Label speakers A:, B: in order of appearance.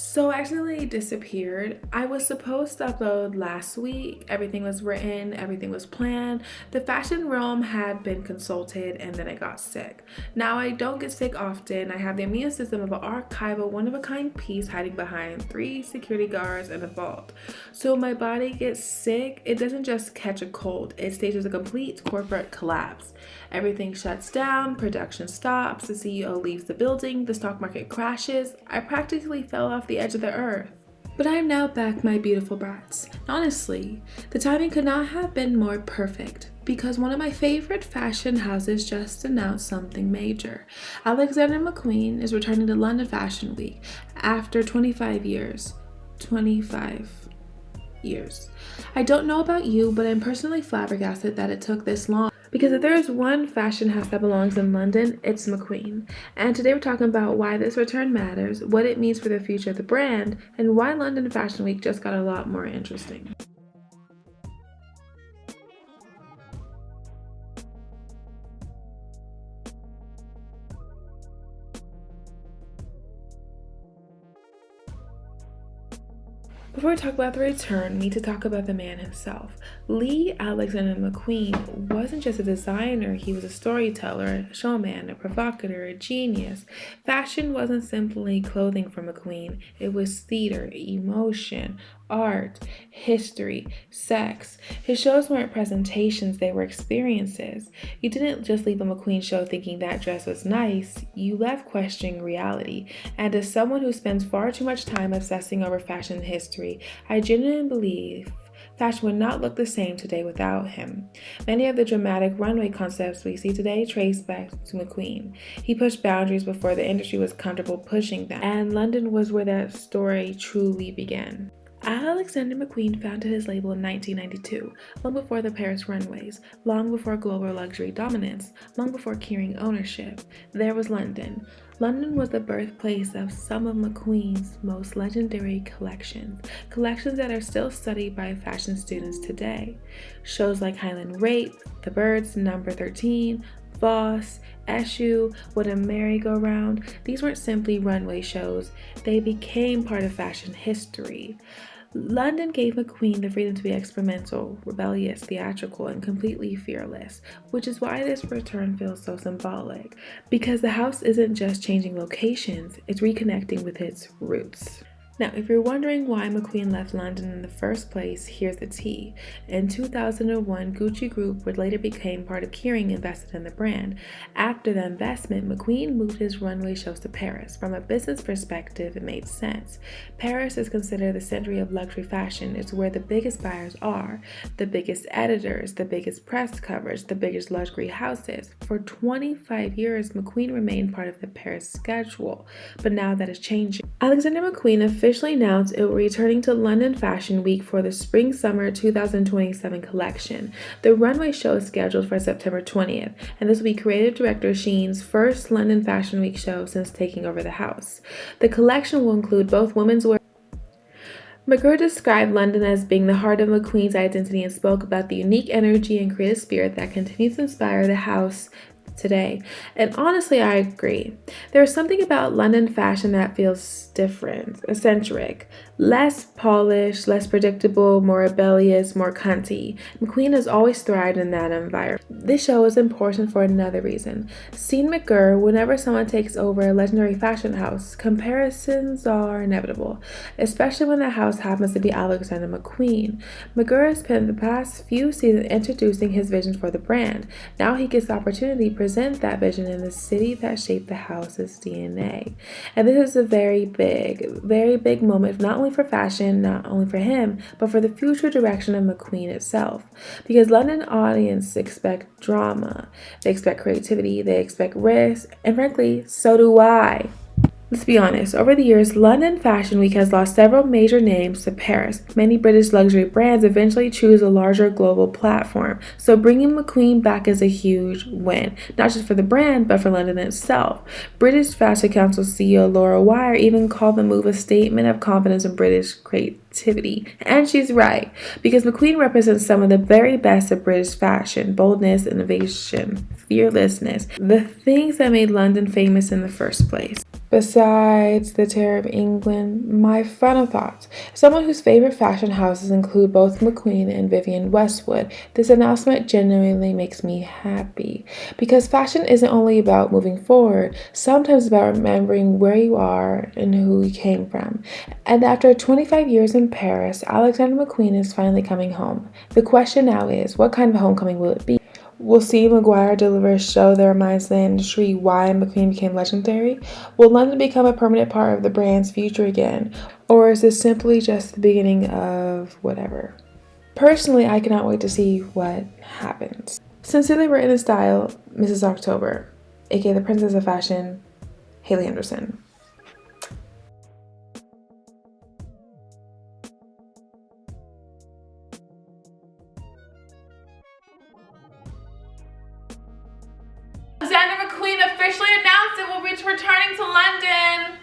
A: So I accidentally disappeared. I was supposed to upload last week. Everything was written, everything was planned. The fashion realm had been consulted, and then I got sick. Now I don't get sick often. I have the immune system of an archival, one-of-a-kind piece hiding behind 3 security guards in a vault. So when my body gets sick, it doesn't just catch a cold. It stages a complete corporate collapse. Everything shuts down, production stops, the CEO leaves the building, the stock market crashes. I practically fell off the edge of the earth. But I am now back, my beautiful brats. Honestly, the timing could not have been more perfect because one of my favorite fashion houses just announced something major. Alexander McQueen is returning to London Fashion Week after 25 years. 25 years. I don't know about you, but I'm personally flabbergasted that it took this long. Because if there is one fashion house that belongs in London, it's McQueen. And today we're talking about why this return matters, what it means for the future of the brand, and why London Fashion Week just got a lot more interesting. Before we talk about the return, we need to talk about the man himself. Lee Alexander McQueen wasn't just a designer, he was a storyteller, a showman, a provocateur, a genius. Fashion wasn't simply clothing for McQueen, it was theater, emotion, art, history, sex. His shows weren't presentations, they were experiences. You didn't just leave a McQueen show thinking that dress was nice, you left questioning reality. And as someone who spends far too much time obsessing over fashion history, I genuinely believe fashion would not look the same today without him. Many of the dramatic runway concepts we see today trace back to McQueen. He pushed boundaries before the industry was comfortable pushing them, and London was where that story truly began. Alexander McQueen founded his label in 1992, long before the Paris runways, long before global luxury dominance, long before Kering ownership. There was London. London was the birthplace of some of McQueen's most legendary collections that are still studied by fashion students today. Shows like Highland Rape, The Birds, Number 13, Voss, Issue, What a Merry-Go-Round. These weren't simply runway shows, they became part of fashion history. London gave McQueen the freedom to be experimental, rebellious, theatrical, and completely fearless, which is why this return feels so symbolic, because the house isn't just changing locations, it's reconnecting with its roots. Now, if you're wondering why McQueen left London in the first place, here's the tea. In 2001, Gucci Group, which later became part of Kering, invested in the brand. After the investment, McQueen moved his runway shows to Paris. From a business perspective, it made sense. Paris is considered the center of luxury fashion. It's where the biggest buyers are, the biggest editors, the biggest press coverage, the biggest luxury houses. For 25 years, McQueen remained part of the Paris schedule, but now that is changing. Alexander McQueen officially announced it will be returning to London Fashion Week for the Spring-Summer 2027 collection. The runway show is scheduled for September 20th, and this will be creative director Seán's first London Fashion Week show since taking over the house. The collection will include both women's wear. McGirr described London as being the heart of McQueen's identity and spoke about the unique energy and creative spirit that continues to inspire the house today. And honestly, I agree. There's something about London fashion that feels different, eccentric, less polished, less predictable, more rebellious, more cunty. McQueen has always thrived in that environment. This show is important for another reason. Seán McGirr, whenever someone takes over a legendary fashion house, comparisons are inevitable, especially when the house happens to be Alexander McQueen. McGirr has spent the past few seasons introducing his vision for the brand. Now he gets the opportunity to present that vision in the city that shaped the house's DNA. And this is a very big moment, not only for fashion, not only for him, but for the future direction of McQueen itself. Because London audiences expect drama, they expect creativity, they expect risk, and frankly, so do I. Let's be honest, over the years, London Fashion Week has lost several major names to Paris. Many British luxury brands eventually choose a larger global platform, so bringing McQueen back is a huge win, not just for the brand, but for London itself. British Fashion Council CEO Laura Wire even called the move a statement of confidence in British creativity. And she's right, because McQueen represents some of the very best of British fashion: boldness, innovation, fearlessness, the things that made London famous in the first place. Besides the Terror of England, my final thoughts. Someone whose favorite fashion houses include both McQueen and Vivienne Westwood, this announcement genuinely makes me happy. Because fashion isn't only about moving forward, sometimes it's about remembering where you are and who you came from. And after 25 years in Paris, Alexander McQueen is finally coming home. The question now is, what kind of homecoming will it be? Will Steve McGuire deliver a show that reminds the industry why McQueen became legendary? Will London become a permanent part of the brand's future again? Or is this simply just the beginning of whatever? Personally, I cannot wait to see what happens. Sincerely written in style, Mrs. October, aka the Princess of Fashion, Hailey Henderson. Alexander McQueen officially announced it will be returning to London.